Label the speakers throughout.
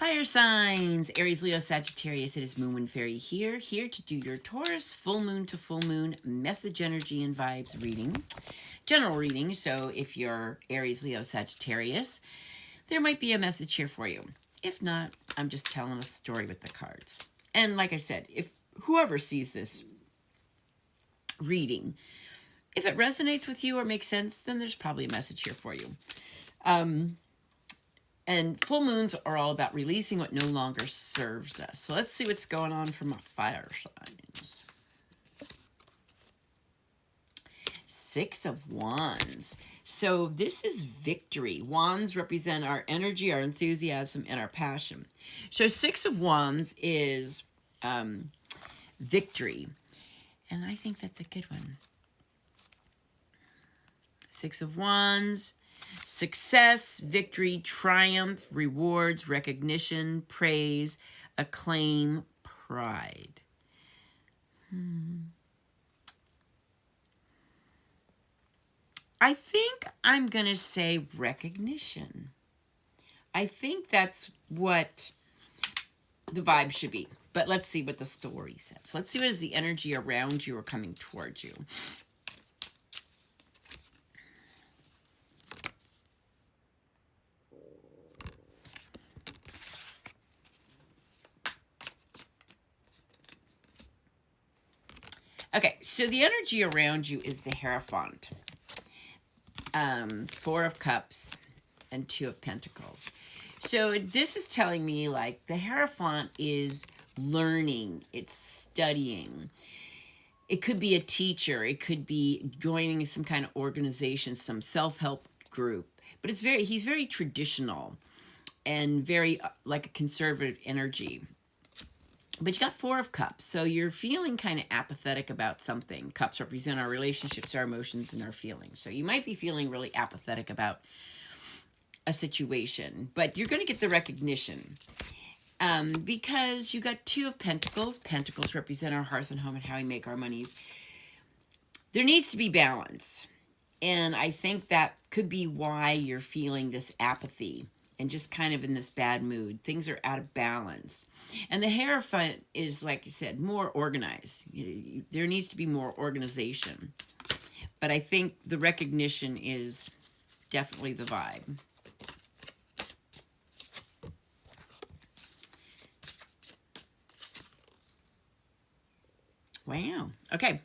Speaker 1: Fire signs, Aries, Leo, Sagittarius. It is Moonwind Fairy here to do your Taurus full moon to full moon message, energy, and vibes reading. General reading, so if you're Aries, Leo, Sagittarius, there might be a message here for you. If not, I'm just telling a story with the cards. And like I said, if whoever sees this reading, if it resonates with you or makes sense, then there's probably a message here for you. And full moons are all about releasing what no longer serves us. So let's see what's going on for my fire signs. Six of Wands. So this is victory. Wands represent our energy, our enthusiasm, and our passion. So Six of Wands is victory. And I think that's a good one. Six of Wands. Success, victory, triumph, rewards, recognition, praise, acclaim, pride. I think I'm going to say recognition. I think that's what the vibe should be. But let's see what the story says. Let's see what is the energy around you or coming towards you. Okay, so the energy around you is the Hierophant. Four of Cups and Two of Pentacles. So this is telling me like the Hierophant is learning, it's studying. It could be a teacher, it could be joining some kind of organization, some self-help group. But he's very traditional and very like a conservative energy. But you got Four of Cups, so you're feeling kind of apathetic about something. Cups represent our relationships, our emotions, and our feelings. So you might be feeling really apathetic about a situation, but you're going to get the recognition because you got Two of Pentacles. Pentacles represent our hearth and home and how we make our monies. There needs to be balance, and I think that could be why you're feeling this apathy and just kind of in this bad mood. Things are out of balance. And the Hierophant is, like you said, more organized. There needs to be more organization. But I think the recognition is definitely the vibe. Wow. Okay.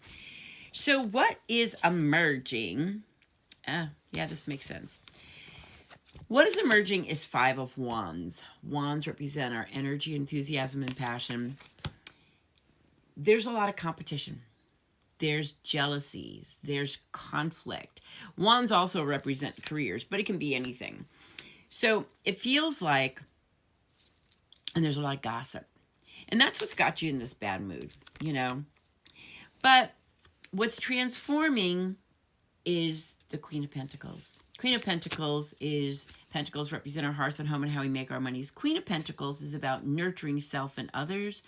Speaker 1: So what is emerging? Yeah, this makes sense. What is emerging is Five of Wands. Wands represent our energy, enthusiasm, and passion. There's a lot of competition. There's jealousies. There's conflict. Wands also represent careers, but it can be anything. So it feels like, and there's a lot of gossip. And that's what's got you in this bad mood, you know. But what's transforming is the Queen of Pentacles. Queen of Pentacles represent our hearth and home and how we make our monies. Queen of Pentacles is about nurturing self and others.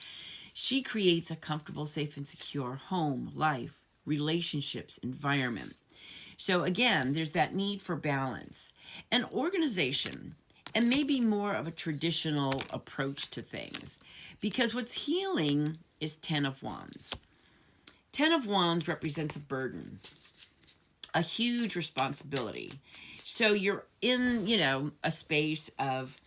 Speaker 1: She creates a comfortable, safe, and secure home, life, relationships, environment. So again, there's that need for balance and organization and maybe more of a traditional approach to things, because what's healing is Ten of Wands. Ten of Wands represents a burden, a huge responsibility. So you're in, a space of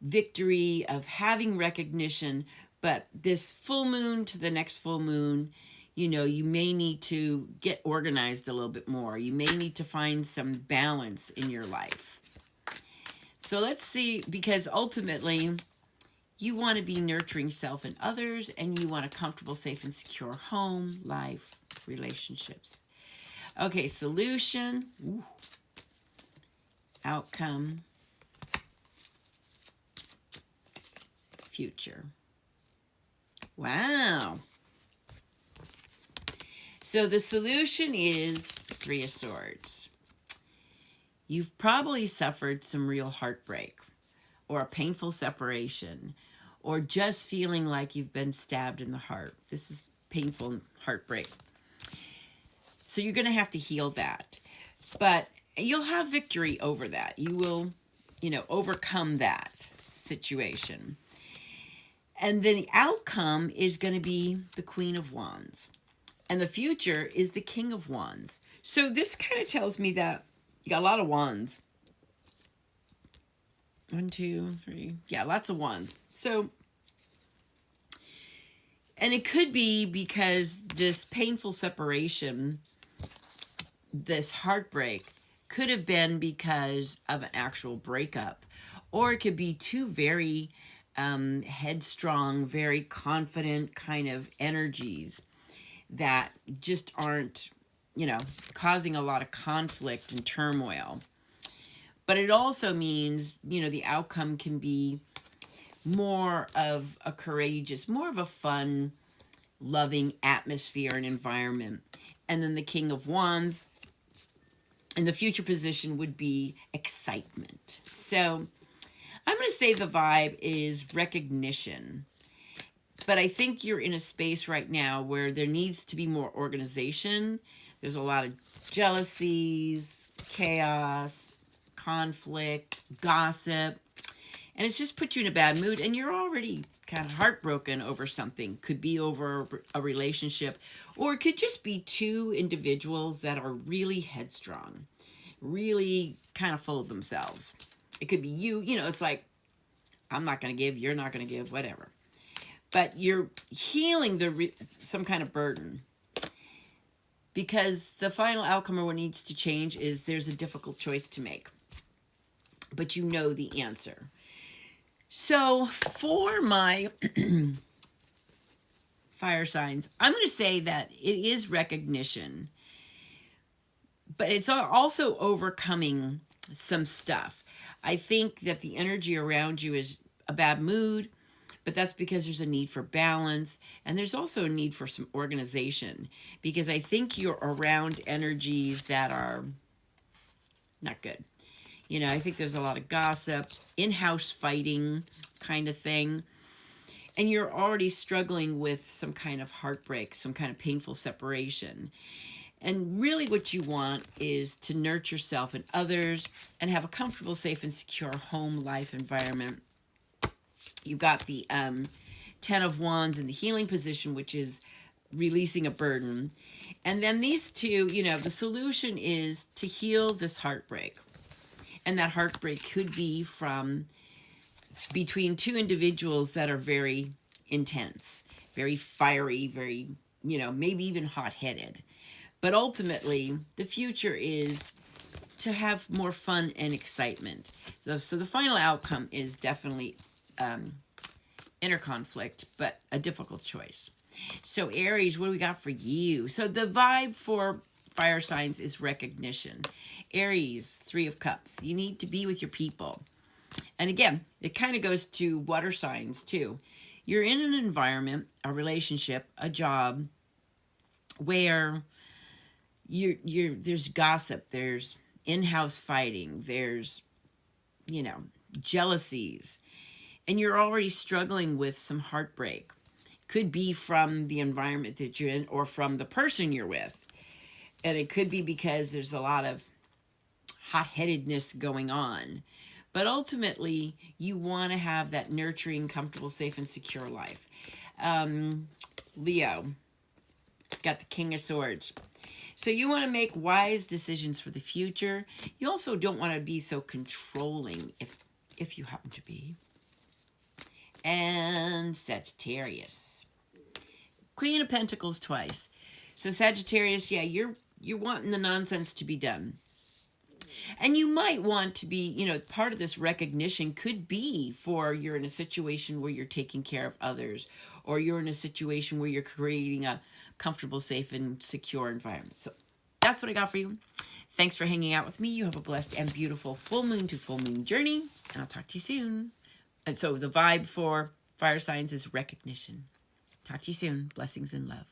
Speaker 1: victory, of having recognition, but this full moon to the next full moon, you may need to get organized a little bit more. You may need to find some balance in your life. So let's see, because ultimately you want to be nurturing self and others, and you want a comfortable, safe, and secure home, life, relationships. Okay, solution. Ooh. Outcome. Future. Wow. So the solution is Three of Swords. You've probably suffered some real heartbreak or a painful separation or just feeling like you've been stabbed in the heart. This is painful heartbreak. So you're going to have to heal that. But you'll have victory over that. You will overcome that situation. And then the outcome is going to be the Queen of Wands. And the future is the King of Wands. So this kind of tells me that you got a lot of wands. 1, 2, 3. Yeah, lots of wands. So, and it could be because this painful separation, this heartbreak, could have been because of an actual breakup. Or it could be two very headstrong, very confident kind of energies that just aren't, causing a lot of conflict and turmoil. But it also means, the outcome can be more of a courageous, more of a fun, loving atmosphere and environment. And then the King of Wands in the future position would be excitement. So I'm going to say the vibe is recognition. But I think you're in a space right now where there needs to be more organization. There's a lot of jealousies, chaos, conflict, gossip. And it's just put you in a bad mood. And you're already kind of heartbroken over something. Could be over a relationship. Or it could just be two individuals that are really headstrong. Really kind of full of themselves. It could be you. It's like, I'm not going to give, you're not going to give, whatever. But you're healing some kind of burden. Because the final outcome of what needs to change is there's a difficult choice to make. But you know the answer. So for my fire signs, I'm going to say that it is recognition. But it's also overcoming some stuff. I think that the energy around you is a bad mood. But that's because there's a need for balance. And there's also a need for some organization. Because I think you're around energies that are not good. I think there's a lot of gossip, in-house fighting kind of thing. And you're already struggling with some kind of heartbreak, some kind of painful separation. And really what you want is to nurture yourself and others and have a comfortable, safe, and secure home life environment. You've got the 10 of Wands in the healing position, which is releasing a burden. And then these two, the solution is to heal this heartbreak. And that heartbreak could be from between two individuals that are very intense, very fiery, very, maybe even hot-headed. But ultimately, the future is to have more fun and excitement. So the final outcome is definitely inner conflict, but a difficult choice. So Aries, what do we got for you? So the vibe for fire signs is recognition. Aries, 3 of Cups. You need to be with your people. And again, it kind of goes to water signs too. You're in an environment, a relationship, a job where there's gossip, there's in-house fighting, there's, jealousies. And you're already struggling with some heartbreak. Could be from the environment that you're in or from the person you're with. And it could be because there's a lot of hot-headedness going on. But ultimately, you want to have that nurturing, comfortable, safe, and secure life. Leo, got the King of Swords. So you want to make wise decisions for the future. You also don't want to be so controlling if you happen to be. And Sagittarius. Queen of Pentacles twice. So Sagittarius, yeah, you're wanting the nonsense to be done. And you might want to be, part of this recognition could be for you're in a situation where you're taking care of others, or you're in a situation where you're creating a comfortable, safe, and secure environment. So that's what I got for you. Thanks for hanging out with me. You have a blessed and beautiful full moon to full moon journey, and I'll talk to you soon. And so the vibe for fire signs is recognition. Talk to you soon. Blessings and love.